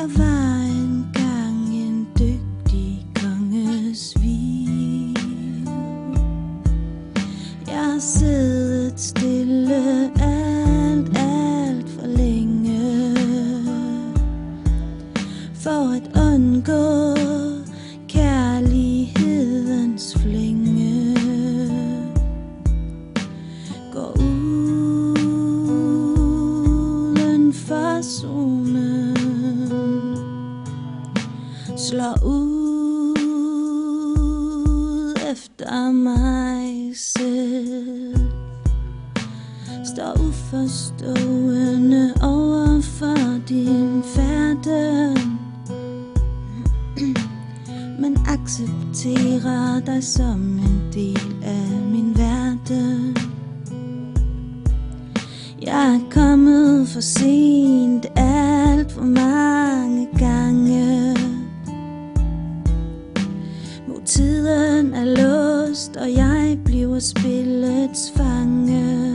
Jeg var engang en dygtig kongesvig. Jeg har siddet stille alt for længe for at undgå kærlighedens flænge. Går uden for zonen, slår ud efter mig selv, står uforstående over for din færden, men accepterer dig som en del af min verden. Jeg er kommet for sent alt for mange gange. Tiden er låst, og jeg bliver spillets fange.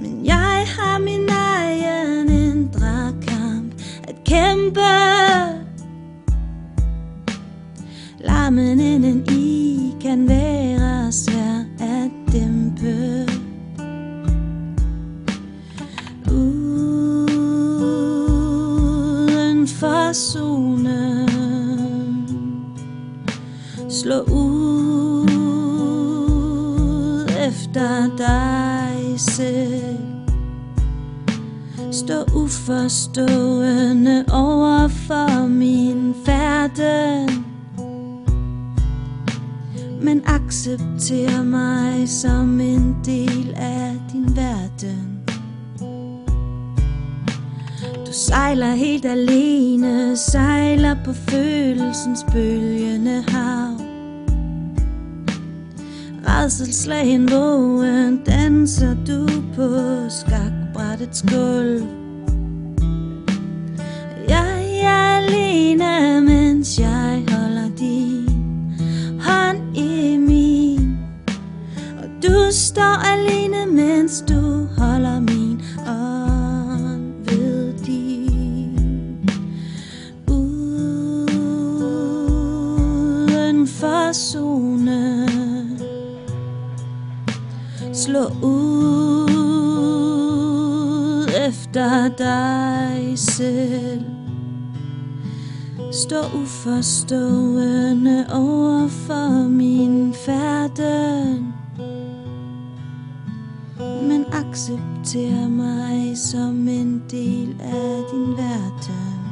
Men jeg har min egen indre kamp at kæmpe. Larmen inden i kan være svær at dæmpe. Uden for zonen, slå ud efter dig selv, stå uforstående over for min færden, men accepter mig som en del af din verden. Du sejler helt alene, sejler på følelsens bølgende hav. Rædselsslagen vågen danser du på skakbrættets gulv. Jeg er alene, mens jeg holder din hånd i min, og du står alene, mens du holder min ånd ved din. Uden for zonen, slå ud efter dig selv, stå uforstående over for min færden, men accepter mig som en del af din verden.